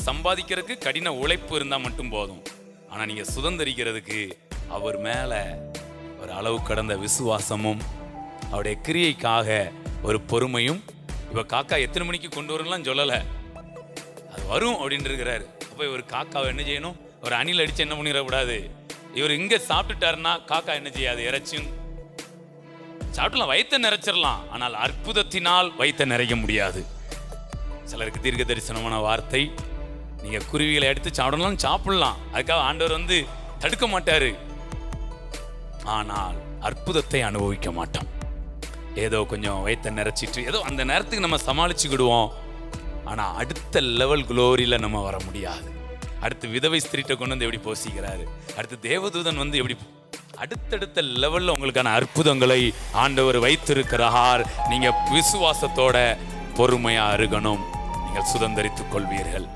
சம்பாதிக்கிறதுக்கு கடின உழைப்பு இருந்தா மட்டும் போதும். ஆனா நீங்க சுதந்திரிக்கிறதுக்கு அவர் மேல ஒரு அளவு கடந்த விசுவாசமும் அவருடைய கிரியைக்காக ஒரு பொறுமையும். இப்ப காக்கா எத்தனை மணிக்கு கொண்டு வரலாம் சொல்லல, அது வரும் அப்படின்னு இருக்கிறாரு. அப்ப இவர் காக்காவை என்ன செய்யணும்? ஒரு அணில் அடிச்சு என்ன பண்ணிடக்கூடாது. இவர் இங்க சாப்பிட்டுட்டாருன்னா காக்கா என்ன செய்யாது, இறைச்சும் சாப்பிடலாம், வயிற்ற நிறைச்சிடலாம். ஆனால் அற்புதத்தினால் வயிற்ற நிறைய முடியாது. சிலருக்கு தீர்க்க தரிசனமான வார்த்தை, நீங்க குருவிகளை எடுத்து சாப்பிடலாம், சாப்பிடலாம், அதுக்காக ஆண்டவர் தடுக்க மாட்டாரு. ஆனால் அற்புதத்தை அனுபவிக்க மாட்டோம். ஏதோ கொஞ்சம் வயிற்ற நிறைச்சிட்டு ஏதோ அந்த நேரத்துக்கு நம்ம சமாளிச்சுக்கிடுவோம். ஆனா அடுத்த லெவல் குளோரியில நம்ம வர முடியாது. அடுத்து விதவை ஸ்திரீட்ட கொண்டு வந்து எப்படி போசிக்கிறாரு, அடுத்து தேவதூதன் எப்படி அடுத்தடுத்த லெவல்ல உங்களுக்கான அற்புதங்களை ஆண்டவர் வைத்திருக்கிறார். நீங்க விசுவாசத்தோட பொறுமையா இருக்கணும், நீங்கள் சுதந்திரித்துக் கொள்வீர்கள்.